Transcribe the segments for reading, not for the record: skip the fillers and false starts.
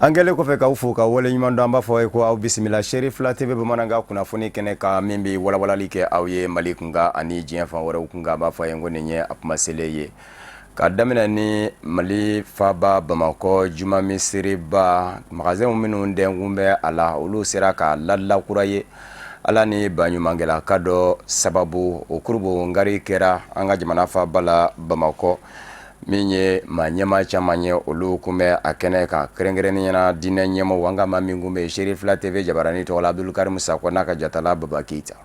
Angele ko fe ka ufu ka wole nyimando amba fo ko aw bismillah Sherif la TV bamananga kuna funi kene ka mimbi wala wala like aw ye malikunga ani jien fa wara kunga ba fa yengo nenye apma seleye ka damina ni mali faba Bamako juma misiri ba magasin minu ndengumbe ala ulu sera ka lalla kuraye ala ni banyu mangela kado sababu okurubo ngari kera anga jamana fa bala Bamako minye manyema chamanye olu kume akene ka kerengereni yana dine nyemo wanga mamingume Sherif la TV jabarani to Abdul Karim Sakona ka jatala babakita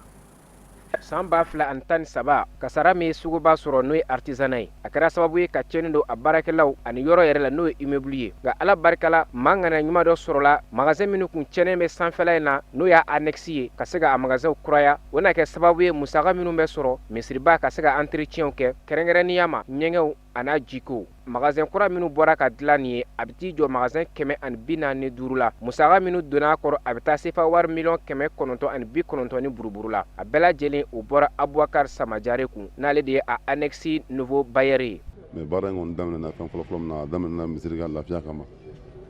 samba fla antan saba kasara me sugu ba soro noy artisanai akara sababu ye ka cenindo abarakelaw ani yoro yere la noy immobilier ga ala barkala mangana nyuma do soro la magasin minu kun cene me sanfela na no ya annexie kasega a magasin kuraya wona ke sababu ye musaga minu be soro misriba kasega entretien ke kerengereni yama nyengew ana jiko magasin kura minu bora ka dilani abiti jo magasin keme an bina ne durula musaga minu dona kor abita sefa war million keme kononto an bi kononto ni buruburula abela jeli o bora Abouakar Samajare ku nale de a annexi nouveau bailleur mais bara ngon damna na fan koloflom na damna misriga lafiya kama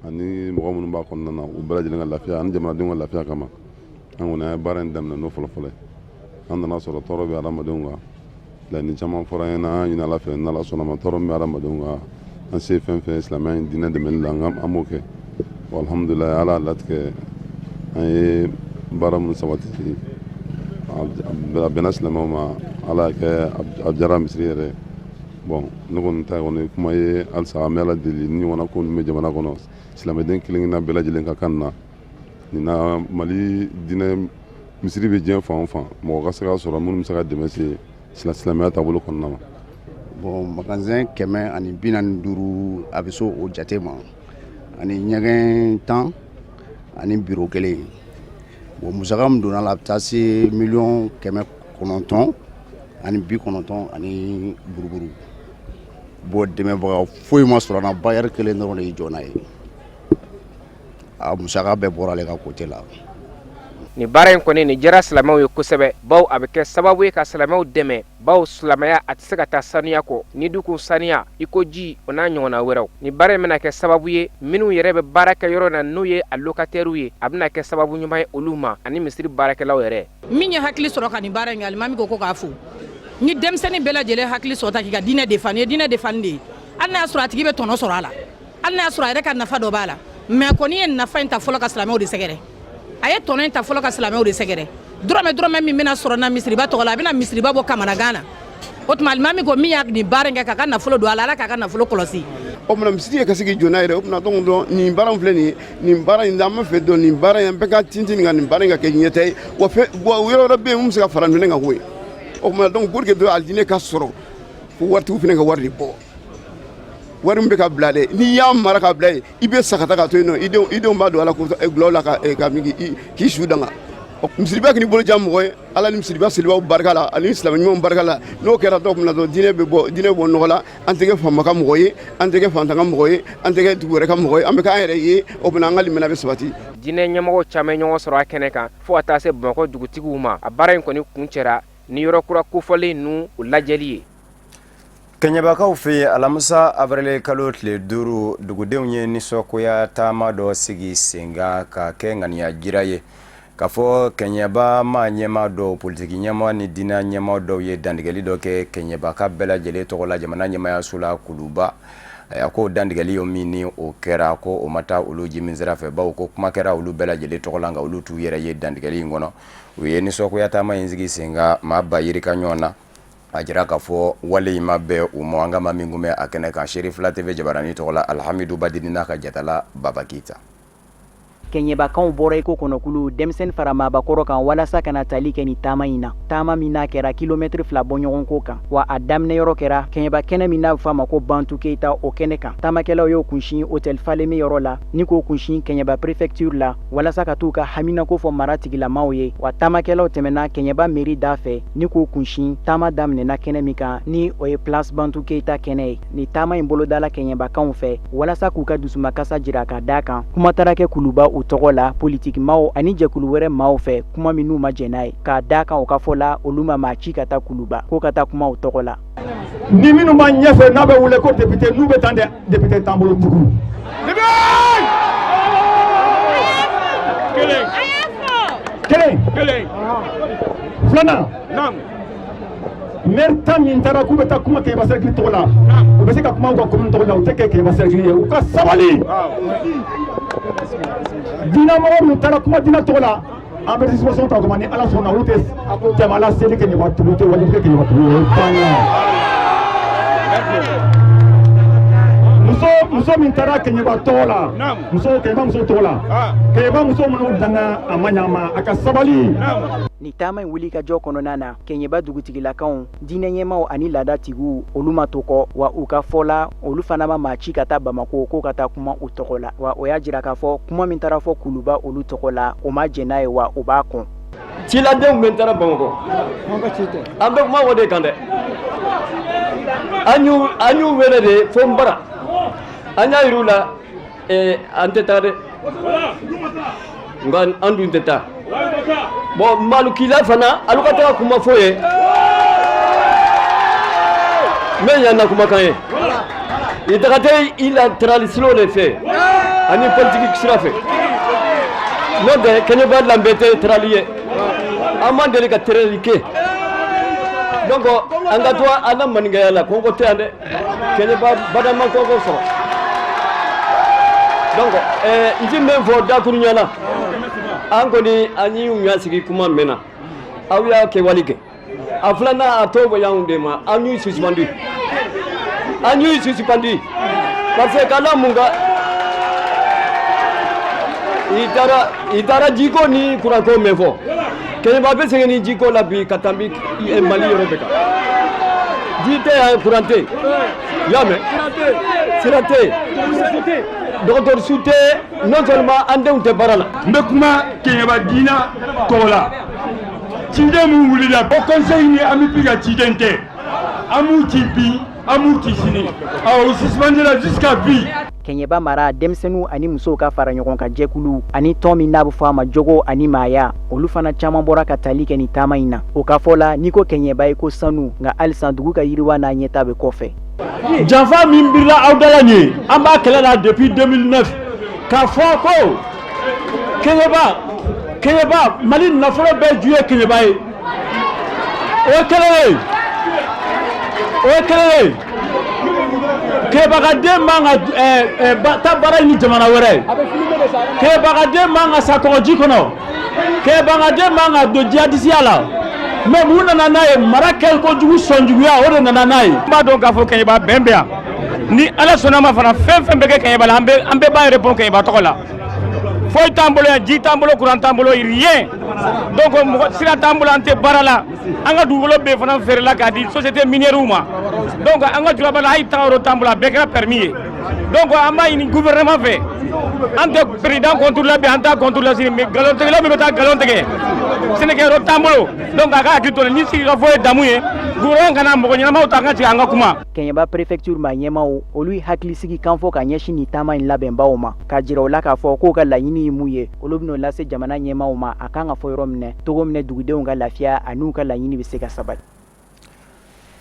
ani mo mun ba kon na u bela jeli lafiya an jamana dingo lafiya kama an wona bara damna no folofole an na soro toro bi ala madunga la ni chama forana ina la fe na la sona ma toro mi ala madunga an se fen fe islamin dina de men langam amoke walhamdulillah ala latke ay bara mun sawati benas lamama ala ke abjara misriere bon nugon ta woni kuma ye alsa amela dili ni wona ko me jamana kono islamé den kilingina bela jilen ka kanna ni na mali dina misri be jen fa mo ga saka soro mun saka demesi islamé ta bolo konna bon magasin keme ani binan duru abiso o jatema ani nyagen temps ani bureau kele bon musagam donna la tasi million keme kononton ani bi kononton ani buruburu bo deme baga foy ma sura na bayar kele no ne jona yi a musaga be borale ka côté la ni bara ko ni jara salamaw yo kusebe baw abeke sababu ka salamaw deme baw salamaya atsega ta saniya ko ni duku saniya iko ji ona nyona weraw ni bare mena ke sababu ye minu yerebe baraka yoro na nuye allocataire ye abna ke sababu nyuma oluma ani misri baraka law yere minye hakli soro ka ni bare ngal mami ko ka fu ni demseni bela jele hakli soro ta ki ga dine defandi anna sura tigi be tono soro ala anna sura yere ka nafa do bala me ko ni en nafa inta folo ka salamaw de segere aye tono inta folo ka salamaw de segere drome mi mena soro na misriba to la bina misriba bo kamana gana otmal mami ko mi yak ni barenga ka kana folo do ala ka kana folo kolosi o mna misri ka sigi jona ire o mna don do ni baran fleni ni baran inda ma fe do ni baran en beka tintin nga ni baran ke nyete wo fe wo yoro rabbe mum sika faran nga hoy o mna don burge do aldine ka soro fu wartu fi nga wardi bo warum be ka blade ni yam mara ka blade ibe sakata ka to no idon ba do ala ko glola ka mi ki shudanga misriba kini bolo jam moy ala ni misriba silba barkala ali islam ni barkala no kera dok na do dine bo nola antege fama kam moy antege fanta kam moy antege tuure kam moy am ka ere yi o bana ngali mena be sabati dine nyamo chame nyo soro akene kan fo atase Bamako dugutiguma abara ko ni kunchera ni yoro kura ku fole nu ulajeli Kenyabakaw fe alamusa avrele kalotle duru dugudenye ni sokoya tama do sigi senga ka kengania jiraye kafo Kenyaba ma nyema do politiki nyema ni dina nyema do ye dandigeli do ke Kenyaba ka bela jele to la jamana nyema ya sula kuluba ako dandigeli yo mini o kera ko o mata uluji minzira fe ba ko kuma kera ulu bela jele to la nga ulu tu yere ye dandigeli ngono we ni sokoya tama inzigi senga ma bayiri kanyona ajira kafo wale imabe umwanga mamingume akene ka Sherif la TV jabarani to la alhamdu badinina ka jatala babakita Kenyeba kan bora iko kono kulu demsen farama bakoro kan walasa kana tali ke ni tama mina kera kilometre fla bonyon ko kan wa adamne yoro kera Kenyeba kene mina fama ko bantu keita o kene kan tama kela yo kunshin hotel faleme yoro la niko kunshin Kenyeba prefecture la walasa ka tuka hamina ko fo maratigi la mauye wa tama kela temena Kenyeba mairie dafe niko kunshin tama damne na kene mika ni o place bantu keita kene ni tama imbolo dala Kenyeba kan fe walasa kuka dusuma kasa jira ka daka kuma tarake kuluba utogola politique mao ani jekulu were mao fe kuma minu majenai ka daka o kafola oluma machi kata kuluba ko kata kuma utogola ni minu ma nyefe na be wule ko député nous be tande député tambolo tuku kelen filanan maire tan min taara k'u bɛ taa kuma Kɛɲɛba Cercle tɔgɔ la u bɛ se ka kuma u ka commune tɔgɔ la u tɛ kɛ Kɛɲɛba Cercle ye u ka sabali diinɛmɔgɔ min taara kuma diinɛ tɔgɔ la an bɛ disposition ta o kama ni Ala sɔnna olu tɛ jama laseli Kɛɲɛba tugu tɛ wajibi kɛ Kɛɲɛba tugu ye muso min taara Kɛɲɛba tɔgɔ la Kɛɲɛba muso tɔgɔ la Kɛɲɛba muso minnu danna a ma ɲɛ a ma a ka sabali. Ni taama in wuli ka jɔ kɔnɔna na Kɛɲɛba dugutigilakanw diinɛ ɲɛmaw ani laadatigiw olu ma to kɔ wa u ka fɔ la olu fana ma maa ci ka taa Bamako ko ka taa kuma u tɔgɔ la wa o y'a jira k'a fɔ kuma min taara fɔ Kuluba olu tɔgɔ la o ma jɛn n'a ye wa u b'a kɔn. Ciladenw min taara Bamako an bɛ kuma o de kan dɛ an y'u wele de fo n bara an y'a yir'u la an tɛ taa dɛ nka an dun tɛ taa bon malukila fana alu ka taga kuma fɔ ye mais yan na kumakan ye i taga tɛ i latéral silo de fɛ ani politique sira fɛ n'o tɛ Kɛɲɛba danbe tɛ terali ye an ma deli ka terali kɛ donc an ka to an na maninkaya la kɔnkɔ tɛ yan dɛ Kɛɲɛba badama kɔnkɔ sɔrɔ donc n ti min fɔ dakuru ɲɛna an kɔni an y'u ɲɛsigi kuma mɛn na aw y'a kɛwale kɛ a filanan a tɔ bɔ y'anw de ma an y'u suspendu parce que k'ala mun ka i taara jiko ni kuranko mɛn fɔ Kɛɲɛba bɛ segin ni jiko la bi ka taa Mali yɔrɔ bɛɛ kan ji tɛ yan kuran tɛ i y'a mɛn sira tɛ yen dɔgɔtɔrɔso tɛ non seulement an denw tɛ baara la. n bɛ kuma Kɛɲɛba diina tɔgɔ la ciden min wulila o conseil ni an bɛ bi ka ciden tɛ an b'u ci bi an b'u ci sini u suspendera jusqu'à vie. Kɛɲɛba mara denmisɛnninw ani musow ka fara ɲɔgɔn kan jɛkulu ani tɔn min n'a bɛ fɔ a ma jogo ani maaya olu fana caman bɔra ka tali kɛ ni taama in na o ka fɔ la n'i ko Kɛɲɛba ye ko sanu nka halisa dugu ka yiriwa n'a ɲɛta bɛ kɔfɛ. janfa min birila aw dala nin ye an b'a kɛlɛ la depuis 2009 k'a fɔ ko Kɛɲɛba Mali nafolo bɛɛ ju ye Kɛɲɛba ye o ye kelen ye Kɛɲɛbagaden man ka taa baara ɲini jamana wɛrɛ Kɛɲɛbagaden man ka sa kɔgɔji kɔnɔ Kɛɲɛbagaden man ka don jihadisiya la mais mun nana n'a ye mara kɛ kojugu sɔnjuguya o de nana n'a ye. n b'a dɔn k'a fɔ Kɛɲɛba bɛn bɛ yan ni Ala sɔnna ma fana fɛn fɛn bɛ kɛ Kɛɲɛba la an bɛɛ b'a répond Kɛɲɛba tɔgɔ la foyi t'an bolo yan ji t'an bolo courant t'an bolo rien donc mɔgɔ sira t'an bolo an tɛ baara la an ka dugukolo bɛɛ fana feerela k'a di société minière ma donc an ka juraba la hali tagayɔrɔ t'an bolo a bɛɛ kɛra permis ye donc an b'a ɲini gouvernement fɛ an tɛ président contour la bi an t'a contour la sini mais nkalontigɛla min bɛ taa nkalon tigɛ sɛnɛkɛyɔrɔ t'an bolo donc a ka hakili to ni sigi ka fɔ ye damu ye gouvernement kana mɔgɔ ɲɛnamaw ta an ka sigi an ka kuma. Kɛɲɛba préfecture ma ɲɛmaw olu hakili sigi kan fɔ ka ɲɛsin ni taama in labɛnbaw ma ka jira o la k'a fɔ k'o ka laɲini ye mun ye olu bɛn'o lase jamana ɲɛmaw ma a kan ka fɔ yɔrɔ minɛ togo minɛ dugudenw ka lafiya an'u ka laɲini bɛ se ka sabati.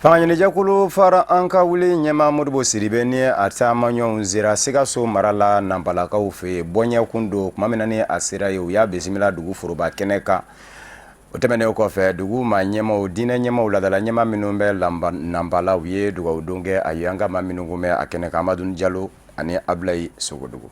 Fangaɲinijɛkulu fara an ka wuli ɲɛma Modibo Sidibe ni a taama ɲɔgɔnw sera Sikaso mara la Nampalakaw fɛ yen bɔɲɛkun don tuma min ni a sera yen u y'a bisimila dugu foroba kɛnɛ kan o tɛmɛnen kɔfɛ dugu maa ɲɛmaw diinɛ ɲɛmaw ladala ɲɛma minnu bɛ Nampala u ye dugawudon kɛ a ye an ka maa minnu kun bɛ a kɛnɛ kan Amadu Jalo ani Ablayi Sogodogo.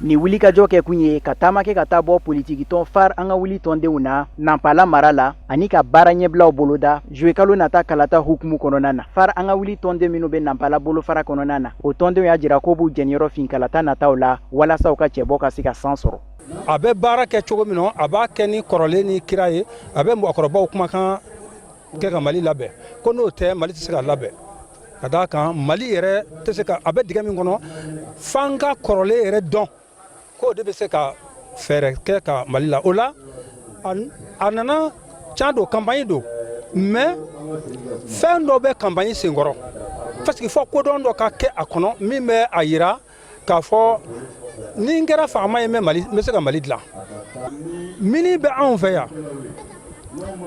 Ni wuli ka jɔ kɛ kun ye ka taama kɛ ka taa bɔ politiki tɔn far an ka wuli tɔndenw na Nampala mara la ani ka baara ɲɛbilaw boloda juwe kalo nata kalata hukumu kɔnɔna na far an ka wuli tɔnden minnu bɛ Nampala bolofara kɔnɔna na o tɔndenw y'a jira ko b'u jɛniyɔrɔ fin kalata nataw la walasa u ka cɛbɔ ka se ka san sɔrɔ. A bɛ baara kɛ cogo min na a b'a kɛ ni kɔrɔlen ni kira ye a bɛ mɔgɔkɔrɔbaw kumakan kɛ ka Mali labɛn ko n'o tɛ Mali tɛ se ka labɛn ka d'a kan Mali yɛrɛ tɛ se ka a bɛ dingɛ min kɔnɔ f'an ka kɔrɔlen yɛrɛ dɔn k'o de bɛ se ka fɛɛrɛ kɛ ka Mali la o la a nana can don campagne don mais fɛn dɔ bɛ campagne senkɔrɔ parce que fɔ kodɔn dɔ ka kɛ a kɔnɔ min bɛ a yira k'a fɔ ni n kɛra fagama ye n bɛ se ka Mali dilan mini bɛ anw fɛ yan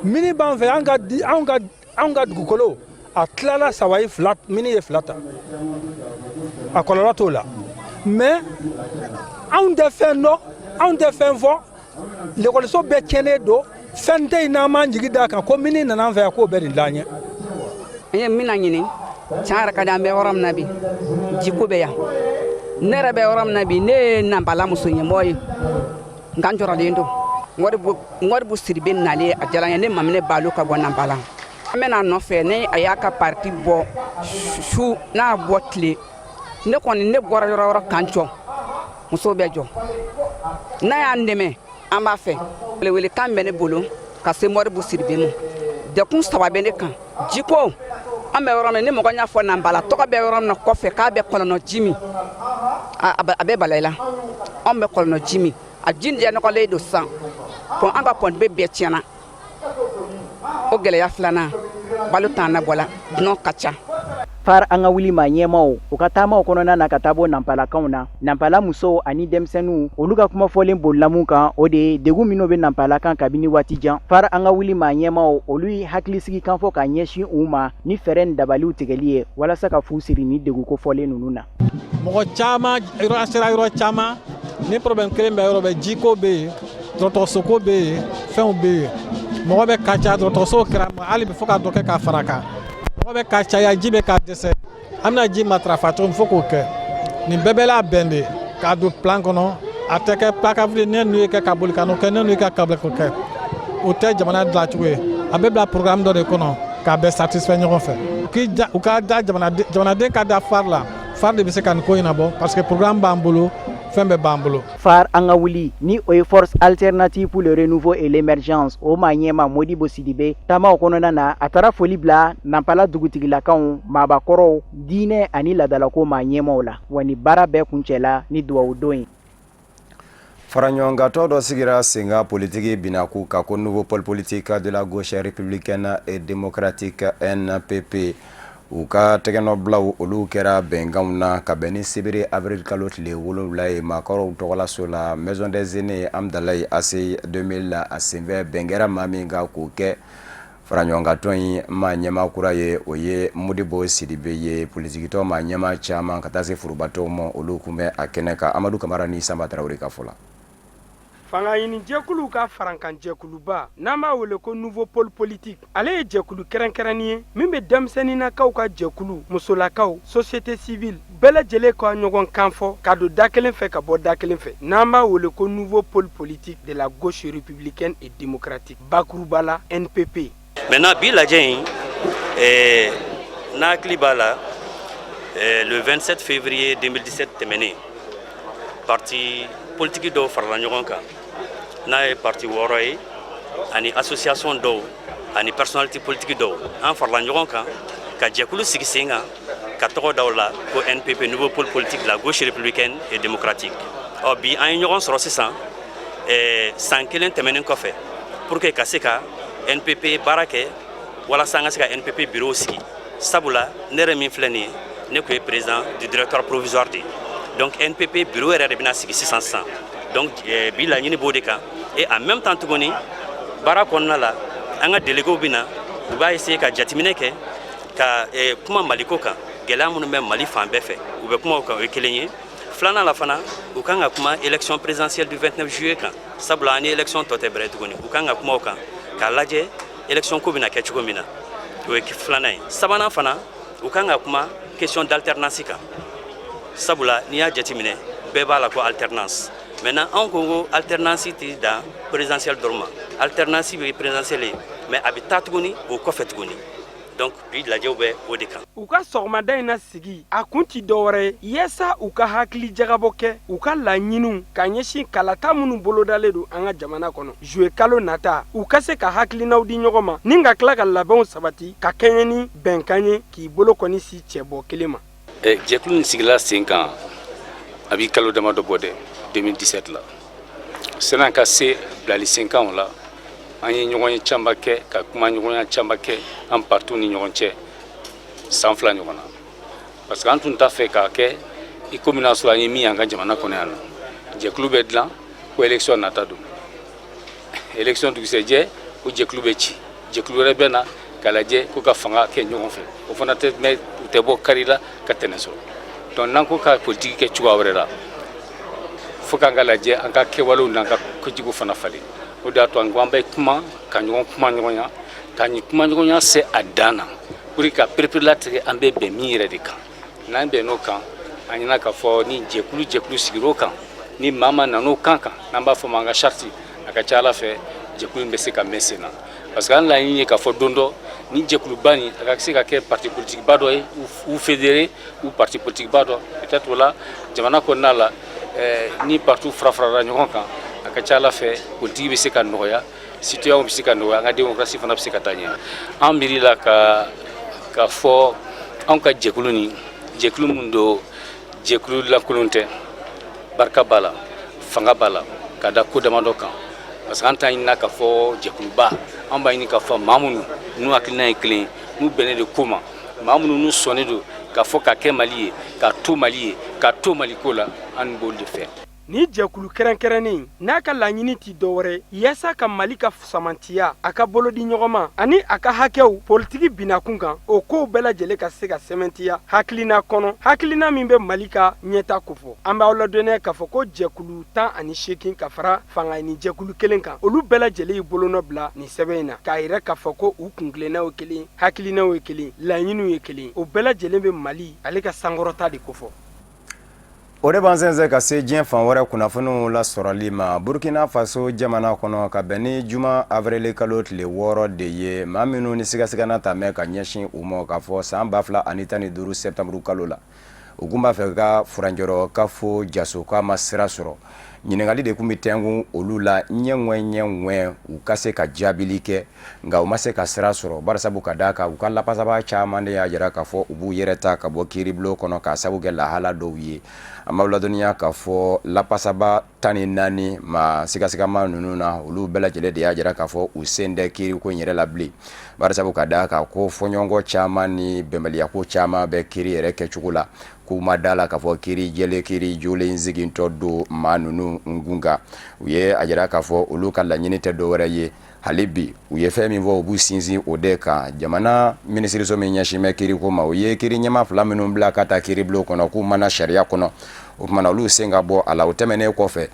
mini b'an fɛ anw ka dugukolo a tilala saba ye fila mini ye fila ta a kɔlɔlɔ t'o la mais anw tɛ fɛn dɔn anw tɛ fɛn fɔ l'école bɛɛ tiɲɛnen don fɛn tɛ yen n'an m'an jigi da kan ko min nana an fɛ yan k'o bɛɛ de d'an ye. An ye min ɲini tiɲɛ yɛrɛ ka di an bɛ yɔrɔ min na bi jiko bɛ yan ne yɛrɛ bɛ yɔrɔ min na bi ne ye Nampala muso ɲɛmɔgɔ ye nka n jɔrɔlen don Modibo Sidibe nalen a diyara n ye ne maminɛ Balo ka bɔ Nampala an bɛna nɔfɛ ne a y'a ka parti bɔ su n'a bɔ tile ne kɔni ne bɔra yɔrɔ yɔrɔ kan jɔ musow bɛ jɔ n'a y'an dɛmɛ an b'a fɛ welewelekan bɛ ne bolo ka se Modibo Sidibe ma dekun 3 bɛ ne kan jiko an bɛ yɔrɔ min ni mɔgɔ y'a fɔ Nampala tɔgɔ bɛ yɔrɔ min na kɔfɛ k'a bɛ kɔlɔnɔ ji min a bɛ balayila an bɛ kɔlɔnɔ ji min a ji diya nɔgɔlen don sisan pɔn an ka pɔnpe bɛɛ tiɲɛna o gɛlɛya filanan balo t'an na bɔla dunɔ ka ca. Far an ka wuli maa ɲɛmaw u ka taamaw kɔnɔna na ka taa bɔ Nampalakaw na Nampala musow ani denmisɛnninw olu ka kumafɔlen bolila mun kan o de ye degun minnu bɛ Nampala kan kabini waati jan. Far an ka wuli maa ɲɛmaw olu ye hakilisigi kan fɔ ka ɲɛsin u ma ni fɛɛrɛ ni dabaliw tigɛli ye walasa ka fu siri ni degun kofɔlen ninnu na. Mɔgɔ caman a sera yɔrɔ caman ni problème kelen bɛ yɔrɔ bɛ jiko bɛ yen dɔgɔtɔrɔsoko bɛ yen fɛnw bɛ yen mɔgɔ bɛ ka ca dɔgɔtɔrɔso kɛra hali bɛ fɔ ka dɔ kɛ k'a fara kan mɔgɔ bɛ ka caya ji bɛ ka dɛsɛ an bɛna ji matarafa cogo min fo k'o kɛ nin bɛɛ bɛ labɛn de k'a don plan kɔnɔ a tɛ kɛ placable ne n'u ye kɛ ka boli ka n'o kɛ ne n'u ye kɛ ka boli k'o kɛ o tɛ jamana dilancogo ye a bɛ bila programme dɔ de kɔnɔ k'a bɛɛ satisfait ɲɔgɔn fɛ u ka da jamanaden ka da FAR la FAR de bɛ se ka nin ko in nabɔ parce que programme b'an bolo fɛn bɛɛ b'an bolo. FAR an ka wuli ni o ye force alternative pour le renouveau et l'émergence o maa ɲɛma Modibo Sidibe taamaw kɔnɔna na a taara foli bila Nampala dugutigilakaw maabakɔrɔw diinɛ ani ladalako maa ɲɛmaw la wa ni baara bɛɛ kuncɛla ni duwawu don ye. Faraɲɔgɔnkatɔ dɔ sigira Senga politique binaku ka ko nouveau pôle politique de la gauche républicaine et démocratique NPP u ka tɛgɛnɔbilaw olu kɛra bɛnkanw na ka bɛn ni sibiri avril kalo tile 7 ye maakɔrɔw tɔgɔlaso la maison des aînés Amdalayi AC 2000 la a senfɛ bɛn kɛra maa min ka k'o kɛ faraɲɔgɔnkatɔ in maa ɲɛma kura ye o ye Modibo Sidibe ye politikitɔ maa ɲɛma caman ka taa se furubatɔw ma olu kun bɛ a kɛnɛ kan Amadu Kamara ni Samba Tarawele ka fɔ la. Fanga ɲini jɛkulu ka farankan jɛkuluba n'an b'a wele ko nouveau pôle politique ale ye jɛkulu kɛrɛnkɛrɛnni ye min bɛ denmisɛnninakaw ka jɛkulu musolakaw société civile bɛɛ lajɛlen ka ɲɔgɔn kan fɔ ka don da kelen fɛ ka bɔ da kelen fɛ n'an b'a wele ko nouveau pôle politique de la gauche républicaine et démocratique bakuruba la NPP. Maintenant bi lajɛ in n'a hakili b'a la le 27 février 2017 tɛmɛnen parti politique dɔw farala ɲɔgɔn kan n'a ye parti 6 ye ani association dɔw ani personnalité politique dɔw an farala ɲɔgɔn kan ka jɛkulu sigi sen kan ka tɔgɔ d'aw la ko NPP nouveau pôle politique de la gauche républicaine et démocratique. Bi an ye ɲɔgɔn sɔrɔ sisan san kelen tɛmɛnen kɔfɛ pour que ka se ka NPP baara kɛ walasa an ka se ka NPP bureau sigi sabula ne yɛrɛ min filɛ nin ye ne ko ye président du directoire provisoire de ye. Donc NPP bureau yɛrɛ de bɛna sigi sisan donc bi laɲini b'o de kan et en même temps tuguni baara kɔnɔna la an ka délégués bɛna u b'a essayer ka jateminɛ kɛ ka kuma Maliko kan gɛlɛya minnu bɛ Mali fan bɛɛ fɛ u bɛ kuma o kan o ye kelen ye filanan la fana u kan ka kuma élection présidentielle du 29 juillet kan sabula ani élection tɔ tɛ bɛrɛ tuguni u kan ka kuma o kan k'a lajɛ élection ko bɛna kɛ cogo min na o ye filanan ye sabanan fana u kan ka kuma question d'alternance kan sabula n'i y'a jateminɛ bɛɛ b'a la ko alternance maintenant anw ko alternance tɛ dan présidentielle dɔrɔn ma alternance bɛ présidentielle ye mais a bɛ taa tuguni o kɔfɛ tuguni donc bi lajɛw bɛ o de kan. U ka sɔgɔmada in na sigi a kun ti dɔwɛrɛ ye yaasa u ka hakili jagabɔ kɛ u ka laɲiniw ka ɲɛsin kalata minnu bolodalen don an ka jamana kɔnɔ juillet kalo nata u ka se ka hakilinaw di ɲɔgɔn ma ni ka tila ka labɛnw sabati ka kɛɲɛ ni bɛnkan ye k'i bolo kɔni si cɛbɔ kelen ma. Jɛkulu in sigila sen kan a b'i kalo damadɔ bɔ dɛ 2017 la san'an ka se bilali sen kanw la an ye ɲɔgɔn ye caman kɛ ka kuma ɲɔgɔnya caman kɛ an partout ni ɲɔgɔn cɛ san 2 ɲɔgɔn na parce que an tun t'a fɛ k'a kɛ i komi n'a sɔrɔ an ye min y'an ka jamana kɔnɔ yan nɔ jɛkulu bɛ dilan ko élection nata don élection dugusɛjɛ ko jɛkulu bɛ ci jɛkulu wɛrɛ bɛ na k'a lajɛ ko ka fanga kɛ ɲɔgɔn fɛ o fana tɛ mɛ u tɛ bɔ kari la ka tɛnɛ sɔrɔ donc n'an ko ka politique kɛ cogoya wɛrɛ la fo k'an ka lajɛ an ka kɛwalew n'an ka kojugu fana falen o de y'a to an ko an bɛ kuma ka ɲɔgɔn kuma ɲɔgɔn ya ka ɲi kuma ɲɔgɔn ya se a dan na pour que ka pereperelatigɛ an bɛ bɛn min yɛrɛ de kan n'an bɛnn'o kan an ɲɛna k'a fɔ ni jɛkulu sigir'o kan ni maa ma nan'o kan kan n'an b'a fɔ ma an ka charte a ka ca ala fɛ jɛkulu in bɛ se ka mɛn sen na parce que an laɲini ye k'a fɔ don dɔ ni jɛkuluba nin a ka se ka kɛ parti politique ba dɔ ye ou fédéré ou parti politique ba dɔ peut-être o la jamana kɔnɔna la ni parti fara-farala ɲɔgɔn kan a ka ca ala fɛ politique bɛ se ka nɔgɔya citoyen bɛ se ka nɔgɔya an ka démocratie fana bɛ se ka taa ɲɛ an miirila ka fɔ anw ka jɛkulu nin jɛkulu min don jɛkulu lankolon tɛ barika b'a la fanga b'a la ka da ko damadɔ kan parce que an t'a ɲinina k'a fɔ jɛkuluba an b'a ɲini k'a fɔ maa minnu n'u hakilina ye kelen n'u bɛnnen de ko ma maa minnu n'u sɔnnen don k'a fɔ ka kɛ Mali ye ka to Mali ye ka to Mali ko la an b'olu de fɛ. Ni jɛkulu kɛrɛnkɛrɛnnen n'a ka laɲini ti dɔwɛrɛ yaasa ka Mali ka samantiya a ka bolo di ɲɔgɔn ma ani a ka hakɛw politiki binakun kan o kow bɛɛ lajɛlen ka se ka sɛmɛntiya hakilina kɔnɔ hakilina min bɛ Mali ka ɲɛta kofɔ an b'aw ladɔnnɛ k'a fɔ ko jɛkulu 18 ka fara fanga ni jɛkulu kelen kan olu bɛɛ lajɛlen y'i bolonɔ bila nin sɛbɛn in na k'a yɛrɛ k'a fɔ ko u kungilennaw ye kelen hakilinaw ye kelen laɲiniw ye kelen o bɛɛ lajɛlen bɛ Mali ale ka sankɔrɔta de kofɔ. O de b'an sɛnsɛn ka se diɲɛ fan wɛrɛ kunnafoniw lasɔrɔli ma Burkina Faso jamana kɔnɔ ka bɛn ni juma avril kalo tile 6 de ye maa minnu ni sigasigana ta mɛn ka ɲɛsin u ma k'a fɔ san 2015 septembre kalo la u kun b'a fɛ ka furanjɔrɔ ka fo jaso k'a ma sira sɔrɔ ɲininkali de kun bɛ tɛngun olu la ɲɛŋwɛ u ka se ka jaabili kɛ nka u ma se ka sira sɔrɔ barisabu ka d'a kan u ka lapasaba caman de y'a jira k'a fɔ u b'u yɛrɛ ta ka bɔ kiiribulon kɔnɔ k'a sabu kɛ lahala dɔw ye an b'aw ladɔnniya k'a fɔ lapasaba 14 ma sigasigama ninnu na olu bɛɛ lajɛlen de y'a jira k'a fɔ u sen tɛ kiiriko in yɛrɛ la bilen barisabu ka d'a kan ko fɔɲɔgɔnkɔ caman ni bɛnbaliyako caman bɛ kiiri yɛrɛ kɛcogo la k'u ma da la k'a fɔ kiiri jɛlen kiiri jolen sigintɔ don maa ninnu nkun kan u ye a jira k'a fɔ olu ka laɲini tɛ dɔwɛrɛ ye hali bi u ye fɛn min fɔ u b'u sinsin o de kan jamana minisiriso min ɲɛsin bɛ kiiriko ma u ye kiiri ɲɛma 2 minnu bila ka taa kiiribulon kɔnɔ k'u mana sariya kɔnɔ o tumana olu sen ka bɔ a la o tɛmɛnen kɔfɛ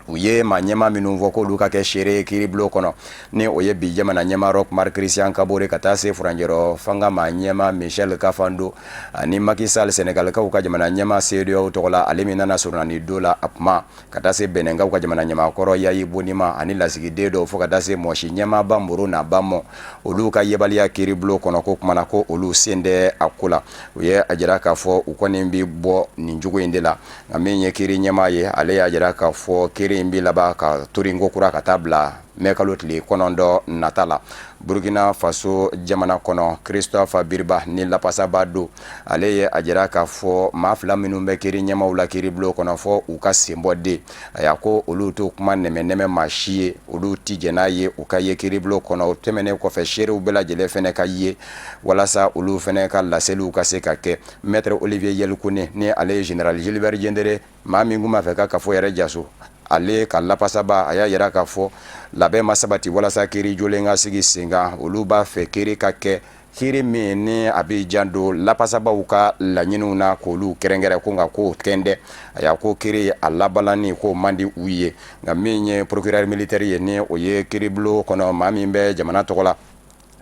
u ye maa ɲɛma minnu fɔ k'olu ka kɛ seere ye kiiribulon kɔnɔ ni o ye bi jamana ɲɛma Roch Marc Christian Kabore ka taa se furanjɛrɔ fanga maa ɲɛma Michel Kafando ani Macky Sall Sénégalkaw ka jamana ɲɛma CEDEAO tɔgɔ la ale min nana surunani do la a kuma ka taa se Bɛnɛnkaw ka jamana ɲɛmakɔrɔ Yayi Bonima ani lasigiden dɔw fo ka taa se Mɔsi ɲɛmaba Moro Nabamɔ olu ka yebaliya kiiribulon kɔnɔ ko kumana ko olu sen tɛ a ko la u ye a jira k'a fɔ u kɔni bi bɔ nin cogo in de la nka min ye kiiri ɲɛma ye ale y'a jira k'a fɔ kiiri in bi laban ka torinko kura ka taa bila mɛ kalo tile 9 nata la Burkina Faso jamana kɔnɔ Christophe Birba ni lapasaba do ale ye a jira k'a fɔ maa 2 minnu bɛ kiiri ɲɛmaw la kiiribulon kɔnɔ fɔ u ka senbɔ de a y'a ko olu to kuma nɛmɛ maa si ye olu ti jɛn'a ye u ka ye kiiribulon kɔnɔ o tɛmɛnen kɔfɛ seerew bɛɛ lajɛlen fɛnɛ ka ye walasa olu fɛnɛ ka laseliw ka se ka kɛ maître Olivier Yelkone ni ale ye général Gilbert Diendéré maa min kun b'a fɛ ka kafo yɛrɛ jaso ale ka lapasaba a y'a yira k'a fɔ labɛn ma sabati walasa kiiri jolen ka sigi sen kan olu b'a fɛ kiiri ka kɛ kiiri min ni a bɛ jan don lapasabaw ka laɲiniw na k'olu kɛrɛnkɛrɛn ko nka k'o tɛn dɛ a y'a ko kiiri a labalani k'o man di u ye nka min ye procureur militaire ye ni o ye kiiribulon kɔnɔ maa min bɛ jamana tɔgɔ la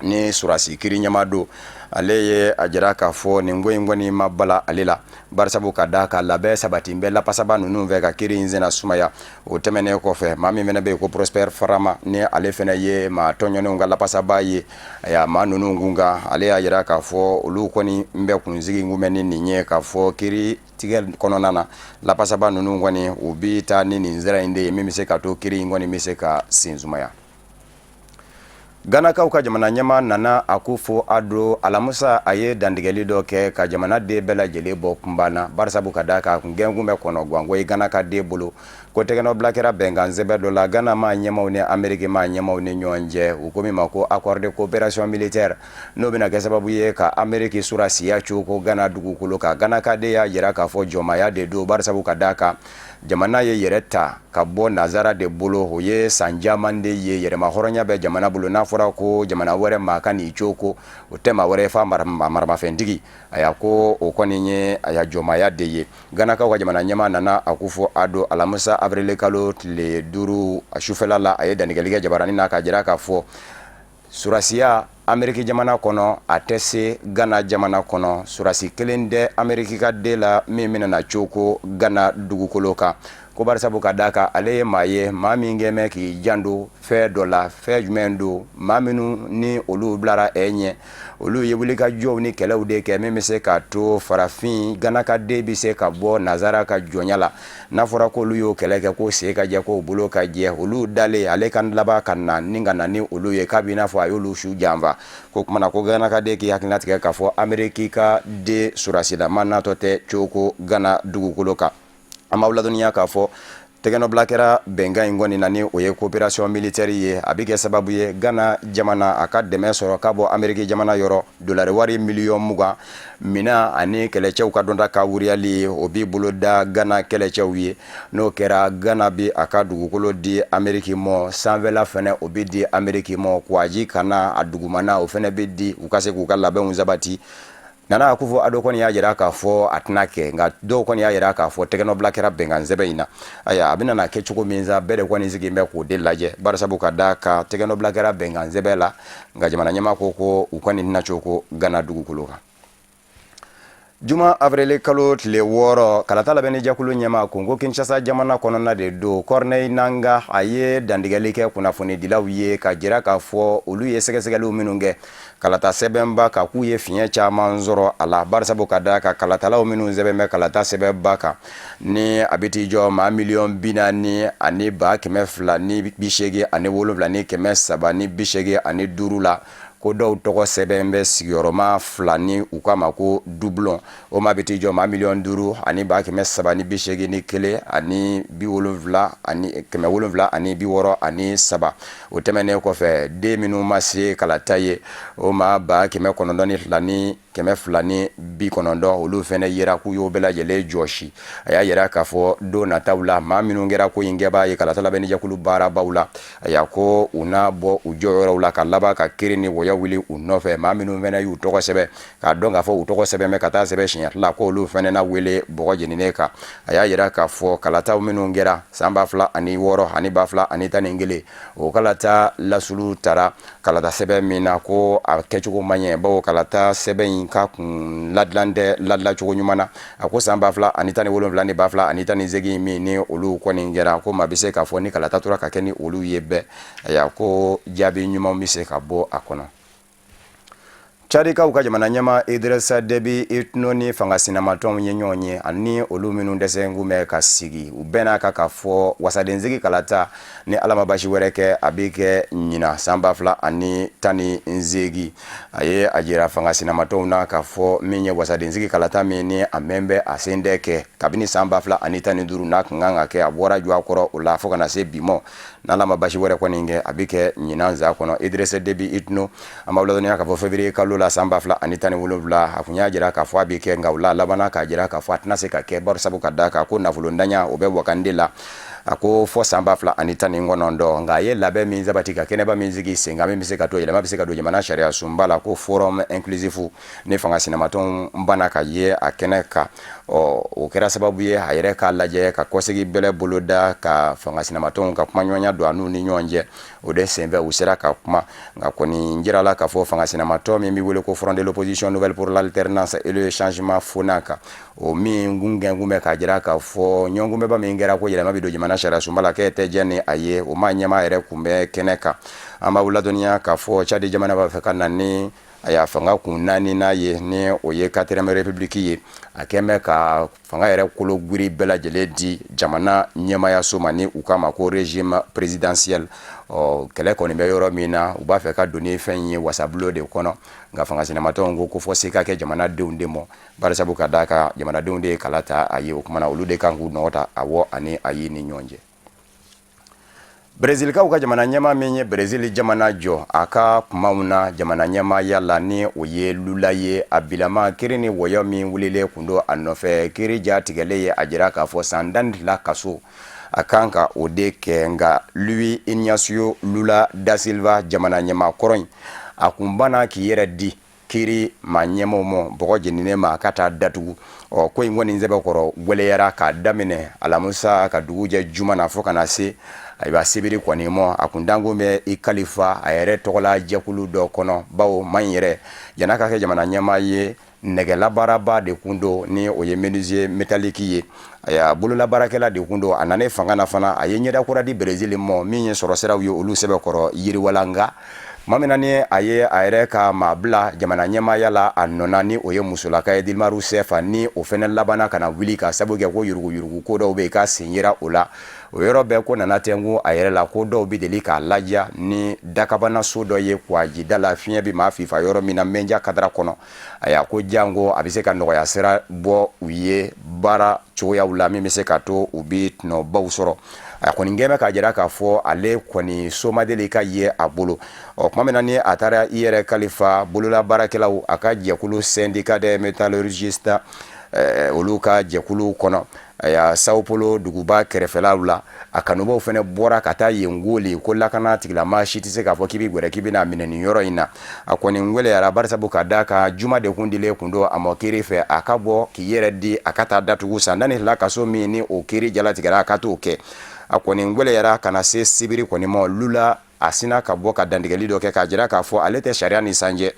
ni surasi kiiri ɲɛma don ale ye a jira k'a fɔ nin ko in kɔni ma bala ale la barisabu ka da ka labɛn sabati bɛ lapasaba ninnu fɛ ka kiiri in sena sumaya o tɛmɛnen kɔfɛ maa min fɛnɛ bɛ yen ko Prosper Farama ni ale fɛnɛ ye maa tɔɲɔnenw ka lapasaba ye a y'a maa ninnu kun kan ale y'a jira k'a fɔ olu kɔni bɛ kunsigi kun bɛ ni nin ye k'a fɔ kiiri tigɛ kɔnɔna na lapasaba ninnu kɔni u bi taa ni nin sira in de ye min bɛ se ka to kiiri in kɔni bɛ se ka sen sumaya. Ganakaw ka jamana ɲɛma Nana Akufo-Addo alamusa a ye dantigɛli dɔ kɛ ka jamanaden bɛɛ lajɛlen bɔ kunba na barisabu ka da kan gɛnkun bɛ kɔnɔ gwango ye Gana ka den bolo ko tɛgɛnɔbila kɛra bɛnkan sɛbɛn dɔ la Gana maa ɲɛmaw ni Amérique maa ɲɛmaw ni ɲɔgɔn cɛ u ko min ma ko accord de coopération militaire n'o bɛna kɛ sababu ye ka Amérique surasiya cogo ko Gana dugukolo kan Gana ka den y'a jira k'a fɔ jɔnmaya de don barisabu ka da kan jamana ye yɛrɛ ka bɔ nazara de bolo o ye san caman de ye yɛrɛma hɔrɔnya bɛ jamana bolo n'a fɔra ko jamana wɛrɛ maa ka n'i cogo o tɛ maa wɛrɛ fa maramafɛntigi a y'a ko o kɔni ye a y'a jɔmaya de ye ganakaw ka jamana ɲɛma nana a ko fɔ a don alamisa avril kalo tile 5 a sufɛla la a ye dantigɛli kɛ jabarani na ka jira k'a fɔ surasiya Ameriki jamana kɔnɔ a tɛ se Gana jamana kɔnɔ surasi kelen tɛ Ameriki ka den la min bɛna na cogo Gana dugukolo kan ko barisabu ka d'a kan ale ye maa ye maa min kɛmɛ k'i janto fɛn dɔ la fɛn jumɛn don maa minnu ni olu bilara ɲɛ olu ye wulikajɔw ni kɛlɛw de kɛ min bɛ se ka to farafin Gana ka den bɛ se ka bɔ nazara ka jɔnya la n'a fɔra ko olu y'o kɛlɛ kɛ ko sen ka jɛ ko bolo ka jɛ olu dalen ale kan laban ka na ni ka na ni olu ye k'a b'i n'a fɔ a y'olu su janfa ko kumana ko Gana ka den k'i hakilina tigɛ k'a fɔ Ameriki ka den surasilama natɔ tɛ cogo Gana dugukolo kan an b'aw ladɔnniya k'a fɔ tɛgɛnɔbila kɛra bɛnkan in kɔni na ni o ye coopération militaire ye a bɛ kɛ sababu ye Gana jamana a ka dɛmɛ sɔrɔ ka bɔ Ameriki jamana yɔrɔ dolari wari miliyɔn 20 mina ani kɛlɛcɛw ka dɔnta ka wuriyali ye o b'i bolo da Gana kɛlɛcɛw ye n'o kɛra Gana bi a ka dugukolo di Ameriki mɔ sanfɛla fɛnɛ o bɛ di Ameriki mɔ kwaji kana a dugumana o fɛnɛ bɛ di u ka se k'u ka labɛnw sabati Nana Akufo Addo kɔni y'a jira k'a fɔ a tɛna kɛ nka dɔw kɔni y'a jira k'a fɔ tɛgɛnɔbila kɛra bɛnkan sɛbɛn in na aya a bɛna na kɛ cogo min sa bɛɛ de kɔni sigilen bɛ k'o de lajɛ barisabu ka d'a kan tɛgɛnɔbila kɛra bɛnkan sɛbɛn la nka jamana ɲɛmaa ko u kɔni tɛna cogo Gana dugukolo kan Juma avril kalo tile 6 kalata labɛnni jɛkulu ɲɛma Kongo Kinshasa jamana kɔnɔna de do Corneille Nanga a ye dantigɛli kɛ kunnafoni dilaw ye ka jira k'a fɔ olu ye sɛgɛsɛgɛliw minnu kɛ kalata sɛbɛnba ka k'u ye fiɲɛ caman sɔrɔ a la barisabu ka d'a kan kalatalaw minnu sɛbɛn bɛ kalata sɛbɛnba kan ni a bɛ t'i jɔ maa miliyɔn 40 ani 200 ni 87 ani 7 ni 300 ni 85 la ko dɔw tɔgɔ sɛbɛn bɛ sigiyɔrɔma 2 ni u k'a ma ko doublon o ma bɛ t'i jɔ maa miliyɔn 5 ani 300 ni 81 ni 1 ani 70 ani 7 ani 60 ani 3 o tɛmɛnen kɔfɛ den minnu ma se kalata ye o ma 902 ni 290 olu fɛnɛ yera k'u y'o bɛɛ lajɛlen jɔsi a y'a yira k'a fɔ don nataw la maa minnu kɛra ko in kɛbaa ye kalata labɛnni jɛkulu baarabaw la a y'a ko u n'a bɔ u jɔyɔrɔw la ka laban ka kiri ni wɔyɔ wuli u nɔfɛ maa minnu fɛnɛ y'u tɔgɔ sɛbɛn k'a dɔn k'a fɔ u tɔgɔ sɛbɛn bɛ ka taa sɛbɛn siɲɛ fila ko olu fɛnɛ na wele bɔgɔ jeninen kan a y'a yira k'a fɔ kalataw minnu kɛra san 2006 ani 2011 o kalata lasulu tara kalata sɛbɛn min na ko a kɛcogo man ɲɛ bawo kalata sɛbɛn in ka kun ladilan tɛ ladila cogo ɲuman na a ko san 2017 ni 2018 min ni olu kɔni kɛra ko maa bɛ se k'a fɔ ni kalata tora ka kɛ ni olu ye bɛɛ a y'a ko jaabi ɲumanw bɛ se ka bɔ a kɔnɔ Chadikaw ka jamana ɲɛma Idrissa Déby Itno ni fanga sinamatɔnw ye ɲɔgɔn ye ani olu minnu dɛsɛngu mɛ ka sigi u bɛn'a kan k'a fɔ wasadensigi kalata ni Ala ma basi wɛrɛ kɛ a bɛ kɛ ɲina san 2018 a ye a jira fanga sinamatɔnw na k'a fɔ min ye wasadensigi kalata min ni a mɛn bɛ a sen dɛ kɛ kabini san 2015 n'a kun kan ka kɛ a bɔra jɔ a kɔrɔ o la fo kana se bi mɔ n'Ala ma basi wɛrɛ kɔni kɛ a bɛ kɛ ɲina nza kɔnɔ Idrissa Déby Itno an b'aw ladɔnniya k'a fɔ février kalo la san 2017 a kun y'a jira k'a fɔ a bɛ kɛ nka o la labanna k'a jira k'a fɔ a tɛna se ka kɛ barisabu ka d'a kan ko nafolondanya o bɛ wakande la a ko fɔ san 2019 nka a ye labɛn min sabati ka kɛnɛba min sigi sen kan min bɛ se ka to yɛlɛma bɛ se ka don jamana sariya sunba la ko forum inclusif ni fanga sinamatɔnw banna ka ye a kɛnɛ kan o kɛra sababu ye a yɛrɛ k'a lajɛ ka kɔsegi bɛlɛ bolo da ka fanga sinamatɔnw ka kuma ɲɔgɔnya don a n'u ni ɲɔgɔn cɛ o de senfɛ u sera ka kuma nka kɔni jira la k'a fɔ fanga sinamatɔ min bɛ wele ko front de l'opposition nouvelle pour l'alternance et le changement FONAC o min gungɛngun bɛ k'a jira k'a fɔ ɲɔgɔnkunbɛba min kɛra ko yɛlɛma bɛ don jamana sariya sunba la k'e tɛ jɛ ni a ye o ma ɲɛma yɛrɛ kun bɛ kɛnɛ kan an b'aw ladɔnniya k'a fɔ Chadi jamana b'a fɛ ka na ni a y'a fanga kun 4 n'a ye ni o ye 4e république ye a kɛn bɛ ka fanga yɛrɛ kolo gwiri bɛɛ lajɛlen di jamana ɲɛmayaso ma ni u k'a ma ko régime présidentiel kɛlɛ kɔni bɛ yɔrɔ min na u b'a fɛ ka don ni fɛn ye wasabulo de kɔnɔ nka fanga sinamatɔnw ko fɔ se ka kɛ jamanadenw de mɔ barisabu ka d'a kan jamanadenw de ye kala ta a ye o kumana olu de kan k'u nɔgɔ ta awɔ ani a ye ni ɲɔgɔn cɛ Brazilkaw ka jamana ɲɛma min ye Brazil jamana jɔ a ka kumaw na jamana ɲɛmaya la ni o ye Lula ye a bilama kiri ni wɔyɔ min wulilen kun do a nɔfɛ kiri jatigɛlen ye a jira k'a fɔ san 12 kaso a kan ka o de kɛ nka Luis Inacio Lula da Silva jamana ɲɛma kɔrɔ in a kun banna k'i yɛrɛ di kiri ma ɲɛmaw mɔ bɔgɔ jeninen ma ka taa datugu ko in kɔni sɛbɛkɔrɔ gwɛlɛyara k'a daminɛ alamusa ka dugu jɛ juma na fo kana se ayiwa sibiri kɔni mɔ a kun dango bɛ i kalifa a yɛrɛ tɔgɔla jɛkulu dɔ kɔnɔ bawo man yɛrɛ yana ka kɛ jamana ɲɛma ye nɛgɛlabaaraba de kun do ni o ye menuisier métallique ye a y'a bololabaarakɛla de kun do a nane fanga na fana a ye ɲɛdakura di Brésil mɔ min ye sɔrɔ siraw ye olu sɛbɛkɔrɔ yiriwala nga mamina ni a ye a yɛrɛ ka maabila jamana ɲɛmaya la a nɔna ni o ye musolaka ye Dilma Rousseff ni o fɛnɛ labana kana wuli ka sabu kɛ ko yuruguyurugu ko dɔw bɛ ka sen yira o la o yɔrɔ bɛɛ ko nana tɛngu a yɛrɛ la ko dɔw bɛ deli k'a laja ni dakabana so dɔ ye kwajida la fiɲɛ bi maa fifa yɔrɔ min na mɛnja kadara kɔnɔ a y'a ko jango a bɛ se ka nɔgɔya sira bɔ u ye baara cogoyaw la min bɛ se ka to u bi tɔnɔbaw sɔrɔ a kɔni gɛmɛ k'a jira k'a fɔ ale kɔni somadeli ka ye a bolo tuma min na ni a taara i yɛrɛ kalifa bololabaarakɛlaw a ka jɛkulu syndicat des métallurgistes olu ka jɛkulu kɔnɔ a y'a Sao Paulo duguba kɛrɛfɛlaw la a kanubaw fɛnɛ bɔra ka taa yen ngoli ko lakana tigilama si tɛ se k'a fɔ k'i bɛ gwɛrɛ k'i bɛna minɛ nin yɔrɔ in na a kɔni ngwɛlɛyara barisabu ka da ka juma de kun dilen kun do a mɔ kiri fɛ a ka bɔ k'i yɛrɛ di a ka taa datugu san 12 kaso min ni o kiri jalatigɛra a ka t'o kɛ a kɔni ngwɛlɛyara kana se sibiri kɔni ma Lula a sina ka bɔ ka dantigɛli dɔ kɛ k'a jira k'a fɔ ale tɛ sariya ni sanjɛ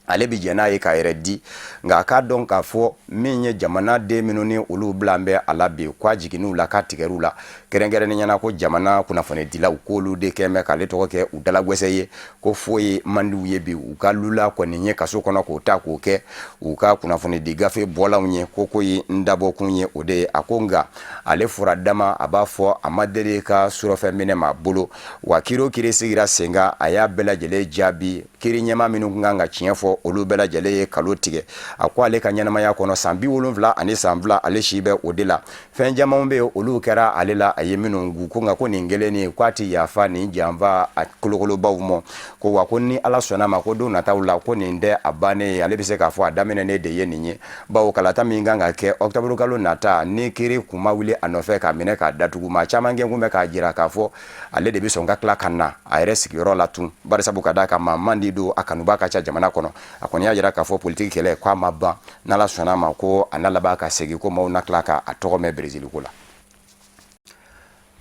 ale bi jɛ n'a ye k'a yɛrɛ di nka a k'a dɔn k'a fɔ min ye jamana den minnu ni olu bilan bɛ a la bi k'a jiginniw la k'a tigɛr'u la kɛrɛnkɛrɛnnenya ko jamana kunnafonidilaw k'olu de kɛ mɛ k'ale tɔgɔ kɛ u dalagwɛsɛ ye ko foyi man di u ye bi u ka Lula kɔni ye kaso kɔnɔ k'o ta k'o kɛ u ka kunnafonidi gafe bɔlaw ye ko ye n dabɔkun ye o de ye a ko nka ale fura dama a b'a fɔ a ma deli ka surɔfɛn minɛ ma bolo wa kiri o kiri sigira sen kan a y'a bɛɛ lajɛlen jaabi kiri ɲɛma minnu kan ka tiɲɛ fɔ olu bɛɛ lajɛlen ye kalo tigɛ a ko ale ka ɲɛnamaya kɔnɔ san 70 ani san 2 ale si bɛ o de la fɛn camanw bɛ olu kɛra ale la a ye minnu gu ko nka ko nin kelen ni k'a ti yafa nin janfa a kolokolobaw mɔ ko wa ko ni ala sɔnna ma ko don nataw la ko nin tɛ a bannen ye ale bɛ se k'a fɔ a daminɛnen de ye nin ye bawo kalata min kan ka kɛ octobre kalo nata ni kiri kun ma wuli a nɔfɛ k'a minɛ k'a datugu maa caman kɛ kun bɛ k'a jira k'a fɔ ale de bɛ sɔn ka tila ka na a yɛrɛ sigiyɔrɔ la tun barisabu ka d'a kan maa man di don a kanuba ka ca jamana kɔnɔ a kɔni y'a jira k'a fɔ politiki kɛlɛ k'a ma ban n'ala sɔnna ma ko a na laban ka segin ko maaw na tila k'a tɔgɔ mɛn Brésil ko la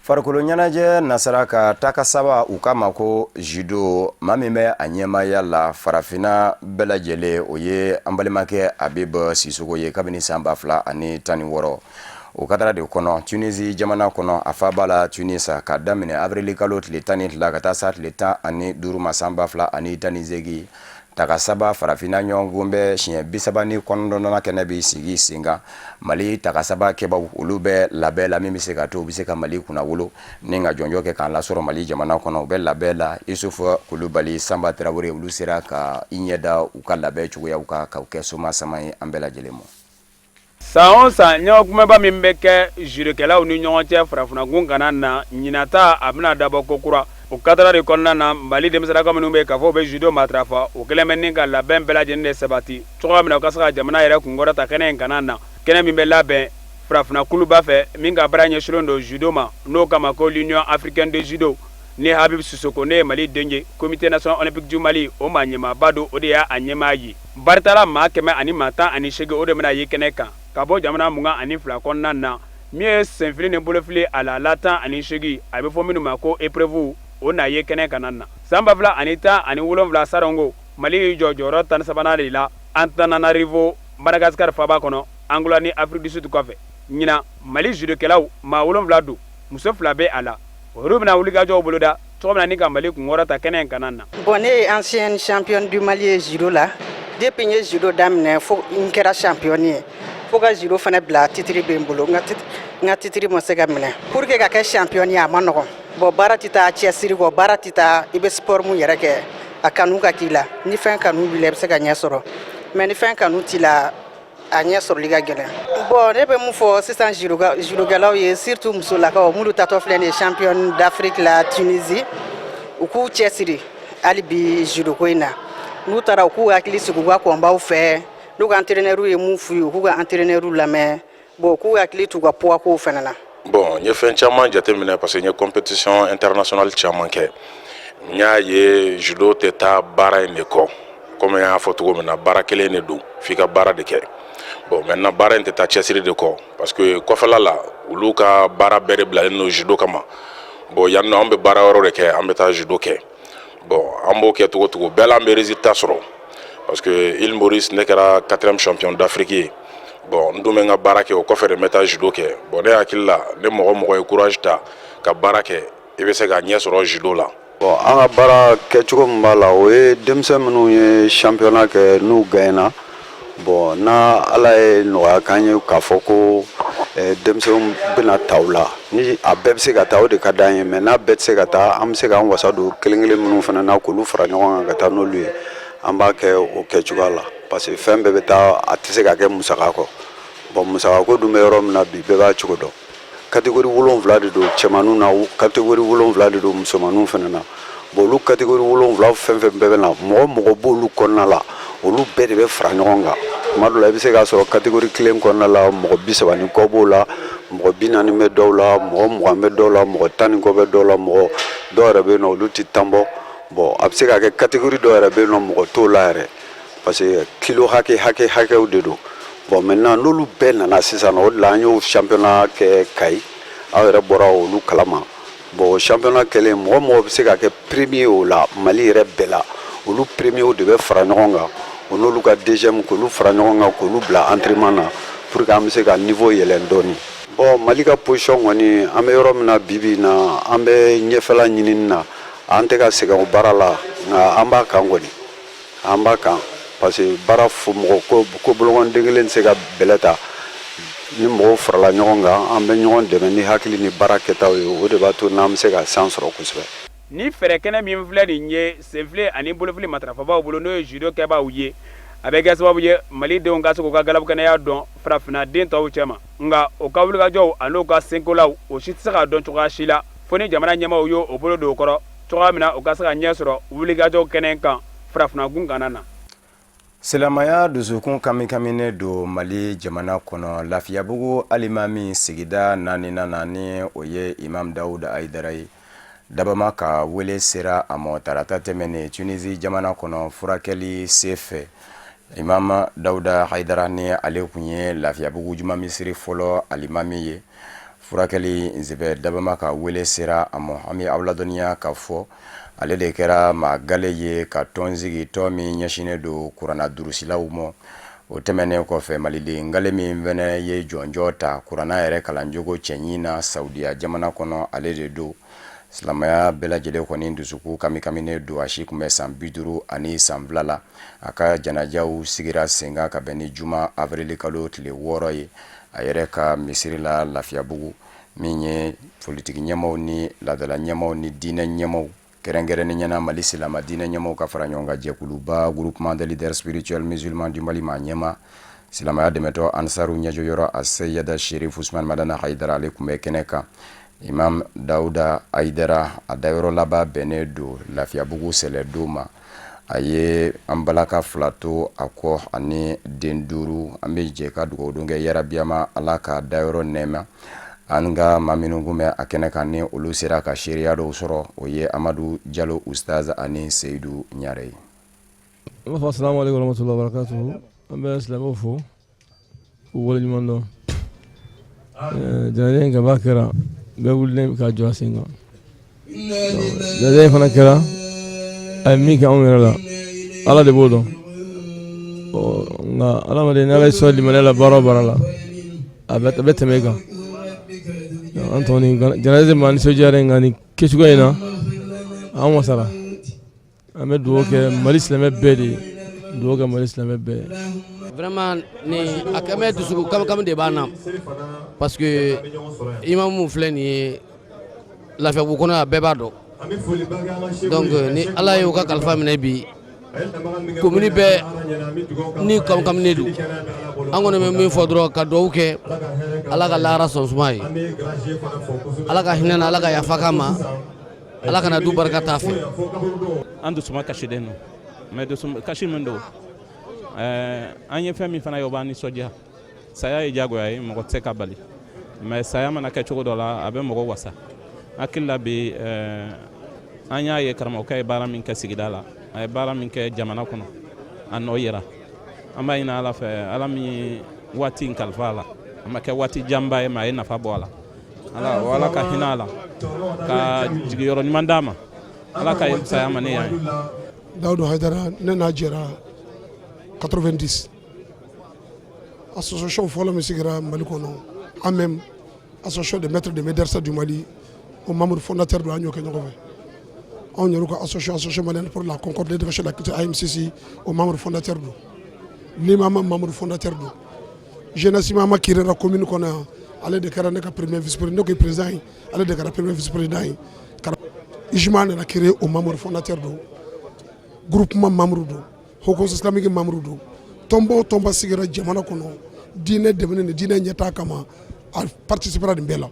farikolo ɲɛnajɛ nasara ka taka saba u k'a ma ko judo maa min bɛ a ɲɛmaya la farafina bɛɛ lajɛlen o ye an balimakɛ Abibu Sisoko ye kabini san 2016 o kadara de kɔnɔ Tunisie jamana kɔnɔ a fa b'a la Tunisa ka daminɛ avril kalo tile 12 ka taa sa tile 15 ma san 2018 taka saba farafina ɲɔgɔn bɛ siɲɛ 39 kɛnɛ bi sigi sen kan Mali taka saba kɛbaw olu bɛ labɛn la min bɛ se ka to u bɛ se ka Mali kunnawolo ni ka jɔnjɔ kɛ k'an lasɔrɔ Mali jamana kɔnɔ u bɛ labɛn la Isufu Kulubali Samba Traoré olu sera ka i ɲɛda u ka labɛn cogoyaw kan k'u kɛ soma sama ye an bɛɛ lajɛlen ma san o san ɲɔgɔnkumaba min bɛ kɛ jurukɛlaw ni ɲɔgɔn cɛ farafinakun kana na ɲinata a bɛna dabɔ ko kura o kadara de kɔnɔna na Mali denmisɛnninka minnu bɛ k'a fɔ u bɛ judo matarafa o kɛlen bɛ ni ka labɛn bɛɛ lajɛlen de sabati cogoya min na u ka se ka jamana yɛrɛ kunkɔrɔta kɛnɛ in kana na kɛnɛ min bɛ labɛn farafinakuluba fɛ min ka baara ɲɛsinnen don judo ma n'o kama ko l'Union africaine de judo ni Habibu Sisoko ne ye Mali den ye comité national olympique du Mali o maa ɲɛmaaba don o de y'a ɲɛmaa ye baritala maa 118 o de bɛna ye kɛnɛ kan ka bɔ jamana 22 kɔnɔna na min ye senfili ni bolofili a la 18 a bɛ fɔ minnu ma ko épreuve o n'a ye kɛnɛ kana na san 2017 sarongo Mali y'i jɔ jɔyɔrɔ 13 de la Antananarivo Madagascar faba kɔnɔ Angola ni Afrique du Sud kɔfɛ ɲina Mali judokɛlaw maa 7 don muso 2 bɛ a la olu bɛna wulikajɔw boloda cogo min na ni ka Mali kunkɔrɔta kɛnɛ in kana na. Bon ne ye ancienne championne du Mali ye judo la depuis n ye judo daminɛ fo n kɛra championne ye fo ka judo fana bila titre bɛ n bolo n ka titre ma se ka minɛ pour que ka kɛ championne ye a ma nɔgɔn bon baara tɛ taa cɛsiri kɔ baara tɛ taa i bɛ sport mun yɛrɛ kɛ a kanu ka k'i la ni fɛn kanu b'i la i bɛ se ka ɲɛ sɔrɔ mais ni fɛn kanu t'i la a ɲɛ sɔrɔli ka gɛlɛn. Bon ne bɛ mun fɔ sisan judokɛlaw ye surtout musolakaw minnu tatɔ filɛ nin ye championne d'Afrique la Tunisie u k'u cɛsiri hali bi judoko in na. N'u taara u k'u hakili sigi u ka kɔnbaw fɛ n'u ka entraîneur ye mun f'u ye u k'u ka entraîneur lamɛn bon k'u hakili t'u ka poids kow fana na. Bon n ye fɛn caman jateminɛ parce que n ye compétition internationale caman kɛ n y'a ye judo tɛ taa baara in de kɔ comme n y'a fɔ cogo min na baara kelen de don f'i ka baara de kɛ. Bon maintenant baara in tɛ taa cɛsiri de kɔ parce que kɔfɛla la olu ka baara bɛɛ de bilalen don judo kama. Bon yan nɔ an bɛ baara wɛrɛw de kɛ an bɛ taa judo kɛ. Bon an b'o kɛ cogo cogo bɛɛ la an bɛ résultat sɔrɔ parce que Île Maurice ne kɛra 4e champion d'Afrique ye. Bon n dun bɛ n ka baara kɛ o kɔfɛ de n bɛ taa judo kɛ. Bon ne hakili la ne mɔgɔ ye courage ta ka baara kɛ i bɛ se ka ɲɛ sɔrɔ judo la. Bon an ka baara kɛcogo min b'a la o ye denmisɛn minnu ye championnat kɛ n'u gagnera. Bon na ala ye nɔgɔya k'an ye k'a fɔ ko denmisɛnw bɛna ta u la ni a bɛɛ bɛ se ka taa o de ka d'an ye mais n'a bɛɛ tɛ se ka taa an bɛ se k'an wasa don kelen-kelen minnu fana na k'olu fara ɲɔgɔn kan ka taa n'olu ye an b'a kɛ o kɛcogoya la parce que fɛn bɛɛ bɛ taa a tɛ se ka kɛ musaka kɔ. Bon musaka ko dun bɛ yɔrɔ min na bi bɛɛ b'a cogo dɔn. Catégorie 7 de don cɛmaninw na catégorie 7 de don musomaninw fana na. Bon olu catégorie 7 fɛn fɛn bɛɛ bɛ na mɔgɔ b'olu kɔnɔna la olu bɛɛ de bɛ fara ɲɔgɔn kan. Tuma dɔ la i bɛ se k'a sɔrɔ catégorie kelen kɔnɔna la mɔgɔ 30 ni kɔ b'o la mɔgɔ 40 bɛ dɔw la mɔgɔ 20 bɛ dɔw la mɔgɔ 10 ni kɔ bɛ dɔw la mɔgɔ dɔw yɛrɛ bɛ yen nɔ olu tɛ tan bɔ. Bon a bɛ se ka kɛ catégorie dɔw yɛrɛ bɛ yen nɔ mɔgɔ t'o la yɛrɛ parce que kilo hakɛw de don. Bon maintenant n'olu bɛɛ nana sisan o de la an y'o championnat kɛ Kayi aw yɛrɛ bɔra olu kalama. Bon championnat kɛlen mɔgɔ bɛ se ka kɛ premier o la Mali yɛrɛ bɛɛ la olu premier de bɛ fara ɲɔgɔn kan o n'olu ka deuxième k'olu fara ɲɔgɔn kan k'olu bila entraînement na pour que an bɛ se ka niveau yɛlɛn dɔɔni. Bon Mali ka position kɔni an bɛ yɔrɔ min na bi na an bɛ ɲɛfɛla ɲinini na an tɛ ka sɛgɛn o baara la nka an b'a kan kɔni an b'a kan parce que baara mɔgɔ ko bolokɔnden kelen tɛ se ka bɛlɛ ta ni mɔgɔw farala ɲɔgɔn kan an bɛ ɲɔgɔn dɛmɛ ni hakili ni baara kɛtaw ye o de b'a to n'an bɛ se ka san sɔrɔ kosɛbɛ. Ni fɛrɛ kɛnɛ min filɛ nin ye senfile ani bolofili matarafabaw bolo n'o ye judo kɛbaaw ye a bɛ kɛ sababu ye malidenw ka se k'u ka galabu kɛnɛya dɔn farafinna den tɔw cɛma nka o ka wulikajɔw an'u ka senkolaw o si tɛ se k'a dɔn cogoya si la fo ni jamana ɲɛmaaw y'o o bolo don o kɔrɔ cogoya min na u ka se ka ɲɛ sɔrɔ wulikajɔw kɛnɛ kan farafinna gun kana na. Silamaya dusukun kaminen do Mali jamana kɔnɔ Lafiyabugu alimami sigida 4 ni o ye Imam Dawuda Aidara ye dabama ka wele sera a ma tarata tɛmɛnen Tunisie jamana kɔnɔ furakɛli senfɛ Imam Dawuda Aidara ni ale kun ye Lafiyabugu juma misiri fɔlɔ alimami ye furakɛli nzɛbɛ dabama ka wele sera a ma an bɛ aw ladɔnniya ka fɔ ale de kɛra maa gale ye ka tɔnsigi tɔ min ɲɛsinnen do kuranna durusilaw ma o tɛmɛnen kɔfɛ maliden gale min fɛnɛ ye jɔnjɔ ta kuranna yɛrɛ kalanjogo cɛɲi na Saudiya jamana kɔnɔ ale de do silamaya bɛɛ lajɛlen kɔni dusuku kaminen do a si kun bɛ san 50 ani san 2 la a ka janajaw sigira senga ka bɛn ni juma avril kalo tile 6 ye a yɛrɛ ka misiri la Lafiyabugu min ye politiki ɲɛmaw ni ladala ɲɛmaw ni diinɛ ɲɛmaw kɛrɛnkɛrɛnnen ɲɛna Mali silama diinɛ ɲɛmaw ka fara ɲɔgɔn kan jɛkuluba groupement des leaders spirituels musulmans du Mali ma ɲɛma silamaya dɛmɛtɔ ansaru ɲɛjɔyɔrɔ a Seyada Sherif Usman Madana Haidara ale kun bɛ kɛnɛ kan Imam Dawuda Aidara a dayɔrɔ laban bɛnnen do Lafiyabugu sɛlɛdon ma a ye an balaka 2 to a kɔ ani den 5 an bɛ jɛ ka dugawu don kɛ yarabiyama ala ka dayɔrɔ nɛɛma an ka maa minnu kun bɛ a kɛnɛ kan ni olu sera ka seereya dɔw sɔrɔ o ye Amadu Jalo Ustaz ani Seyidu Ɲare ye. An b'a fɔ assalamu alaikum warahmatullahi wabarakatuh an bɛ silamɛw fo k'u waleɲuman dɔn janaja in kaba kɛra bɛɛ wulilen ka jɔ a sen kan janaja in fana kɛra a ye min kɛ anw yɛrɛ la Ala de b'o dɔn nka adamaden ni Ala ye sɔn limaniya la baara o baara la a bɛ tɛmɛ i kan an tɔni janaja ma nisɔndiyara nka nin kɛcogo in na an wasara an bɛ dugawu kɛ Mali silamɛ bɛɛ de ye dugawu kɛ Mali silamɛ bɛɛ ye. Vraiment ni a kɛmɛ dusuku kami de b'an na parce que imamu filɛ nin ye Lafiyabugu kɔnɔ a bɛɛ b'a dɔn donc ni Ala ye o ka kalifa minɛ bi commune bɛɛ ni kaminen don an kɔni bɛ min fɔ dɔrɔn ka dugawu kɛ ala ka lahara sɔn suma ye ala ka hinɛ na ala ka yafa k'a ma ala kana du barika t'a fɛ. an dusuma kasilen don mais dusuma kasi min don an ye fɛn min fana ye o b'an nisɔndiya saya ye diyagoya ye mɔgɔ tɛ se ka bali mais saya mana kɛ cogo dɔ la a bɛ mɔgɔ wasa hakili la bi an y'a ye karamɔgɔkɛ ye baara min kɛ sigida la a ye baara min kɛ jamana kɔnɔ a nɔ yera an b'a ɲini ala fɛ ala min ye waati in kalifa a la a ma kɛ waati janba ye mais a ye nafa bɔ a la ala ka hinɛ a la ka jigiyɔrɔ ɲuman d'a ma ala ka saya ma ne yan ye. Daouda Haidara ne n'a jɛra 90 association fɔlɔ min sigira Mali kɔnɔ en même association des maîtres de médecins du Mali o membre fondateur do an y'o kɛ ɲɔgɔn fɛ anw yɛrɛ ka association malienne pour la concorde de l'éducation de la culture AMCC o membre fondateur do Limama membre fondateur do jeunesse mama kirera commune kɔnɔ yan ale de kɛra ne ka premier vice président ne ko président ye ale de kɛra premier vice président ye Ijma nana créé o membre fondateur do groupement membre do Hoko islamique membre do tomba sigira jamana kɔnɔ diinɛ dɛmɛni ni diinɛ ɲɛtaa kama a participera nin bɛɛ la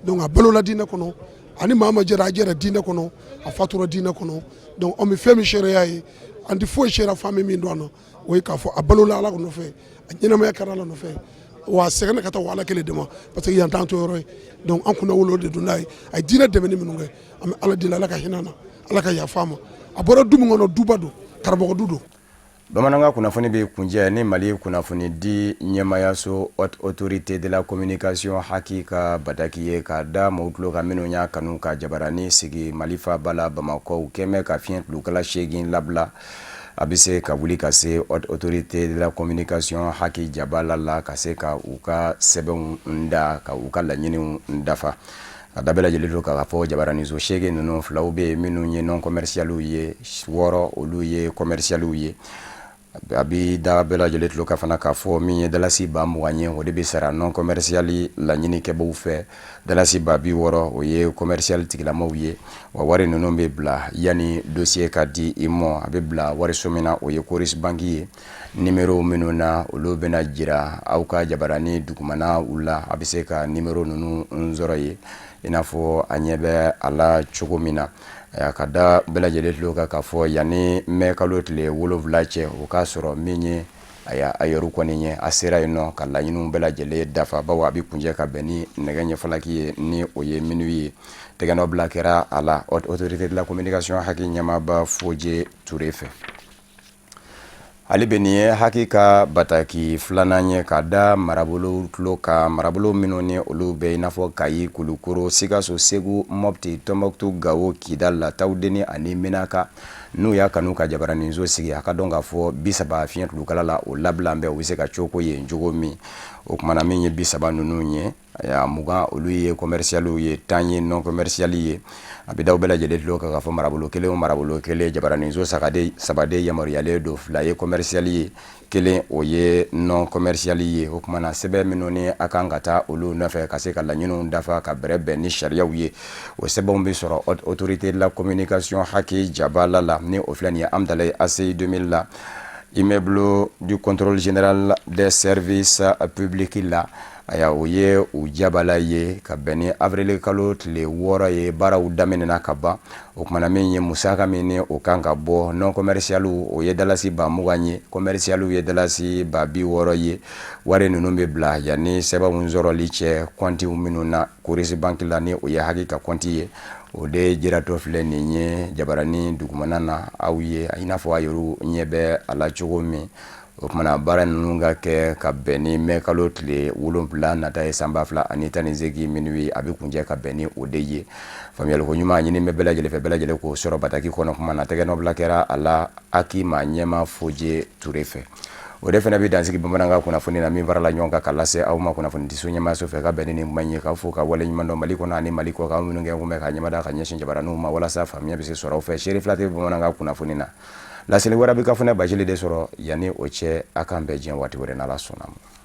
donc a balola diinɛ kɔnɔ ani maa ma jɛra a jɛra diinɛ kɔnɔ a fatura diinɛ kɔnɔ donc an bɛ fɛn min sariya ye an tɛ foyi sariya fami min don a na o ye k'a fɔ a balola ala nɔfɛ a ɲɛnamaya kɛra ala nɔfɛ wa a sɛgɛnna ka taa wa ala kelen de ma parce que yan t'an to yɔrɔ ye donc an kunna wolo de don n'a ye a ye diinɛ dɛmɛni minnu kɛ an bɛ ala deli ala ka hinɛ na ala ka yafa ma a bɔra du min kɔnɔ duba don karamɔgɔ du don. Bamananga kunnafoni bɛ kunjɛ ni Mali kunnafoni di ɲɛmayaso haute autorité de la communication haki ka bataki ye ka da maaw tulo ka minnu y'a kanu ka jabarani sigi Mali faaba la Bamakɔ u kɛmɛ ka fiɲɛ tulukala 8 labila a bɛ se ka wuli ka se haute autorité de la communication haki jabala la ka se ka u ka sɛbɛnw da ka u ka laɲiniw dafa a da bɛɛ lajɛlen don k'a fɔ jabaraniso 8 ninnu filaw bɛ yen minnu ye non commercialiw ye 6 olu ye commercialiw ye a bi da bɛɛ lajɛlen tulo ka fana k'a fɔ min ye dalasi ba 20 ye o de bɛ sara non commerciali laɲini kɛbaaw fɛ dalasi ba 60 o ye commercial tigilamaw ye wa wari ninnu bɛ bila yanni dossier ka di i mɔ a bɛ bila wariso min na o ye Coris banki ye numéro minnu na olu bɛna jira aw ka jabarani dugumana u la a bɛ se ka numéro ninnu sɔrɔ ye i n'a fɔ a ɲɛ bɛ a la cogo min na ka da bɛɛ lajɛlen tulo kan k'a fɔ yanni mɛ kalo tile 7 cɛ o k'a sɔrɔ min ye a yɔrɔ kɔni ye a sera yen nɔ ka laɲiniw bɛɛ lajɛlen dafa bawo a bɛ kunjɛ ka bɛn ni nɛgɛ ɲɛfalaki ye ni o ye minnu ye tɛgɛnɔ bila kɛra a la autorité de la communication haki ɲɛmaaba Fodje Ture fɛ. Ale bɛ nin ye haki ka bataki filanan ye ka da marabolo tulo ka marabolo minnu ni olu bɛ i n'a fɔ Kayi, Kulukoro, Sikaso, Segu, Mopti, Tombouctou, Gao, Kidal, Taoudeni ani Menaka n'u y'a kanu ka jabaraniso sigi a ka dɔn k'a fɔ 30 fiɲɛ tulukala la o labila bɛ u bɛ se ka cogo ye cogo min o kumana min ye 30 ninnu ye 20 olu ye commercialiw ye 10 ye non commerciali ye a bɛ daw bɛɛ lajɛlen tulo kan k'a fɔ marabolo kelen jabaraniso sabade yamaruyalen don 2 ye commerciali ye 1 o ye non commerciali ye o kumana sɛbɛn minnu ni a kan ka taa olu nɔfɛ ka se ka laɲiniw dafa ka bɛrɛ bɛn ni sariyaw ye o sɛbɛnw bɛ sɔrɔ autorité de la communication haki jabala la ni o filɛ nin ye Amdalaye ACI 2000 la immeuble du contrôle général des services publics la aya o ye u jabala ye ka bɛn ni avril kalo tile 6 ye baaraw daminɛna ka ban o kumana min ye musaka min ni o kan ka bɔ non commercialiw o ye dalasi ba 20 ye commercialiw ye dalasi ba 60 ye wari ninnu bɛ bila yanni sɛbɛnw sɔrɔli cɛ kɔntiw minnu na Coris banki la ni o ye haki ka kɔnti ye o de jiratɔ filɛ nin ye jabarani dugumana na aw ye i n'a fɔ a yɛrɛ ɲɛ bɛ a la cogo min o kumana baara ninnu ka kɛ ka bɛn ni mɛ kalo tile 7 nata ye san 2018 minnu ye a bɛ kunjɛ ka bɛn ni o de ye faamuyali ko ɲuman ɲini bɛ bɛɛ lajɛlen fɛ bɛɛ lajɛlen k'o sɔrɔ bataki kɔnɔ kuma na tɛgɛ nɔbila kɛra a la Aki ma ɲɛma Fodje Ture fɛ o de fana bɛ dansigi bamanankan kunnafoni na min farala ɲɔgɔn kan ka lase aw ma kunnafoni diso ɲɛmaaso fɛ ka bɛn ni nin kuma in ye k'a fɔ ka wale ɲuman dɔn Mali kɔnɔ ani Mali kɔ kan minnu kɛ kun bɛ ka ɲɛmada ka ɲɛsin jabaraniw ma walasa faamuya bɛ se sɔrɔ aw fɛ Seri Fila tɛ bamanankan kunnafoni na laseli wɛrɛ bɛ ka fana Bajili de sɔrɔ yanni o cɛ a kan bɛɛ diɲɛ waati wɛrɛ n'Ala sɔnna ma.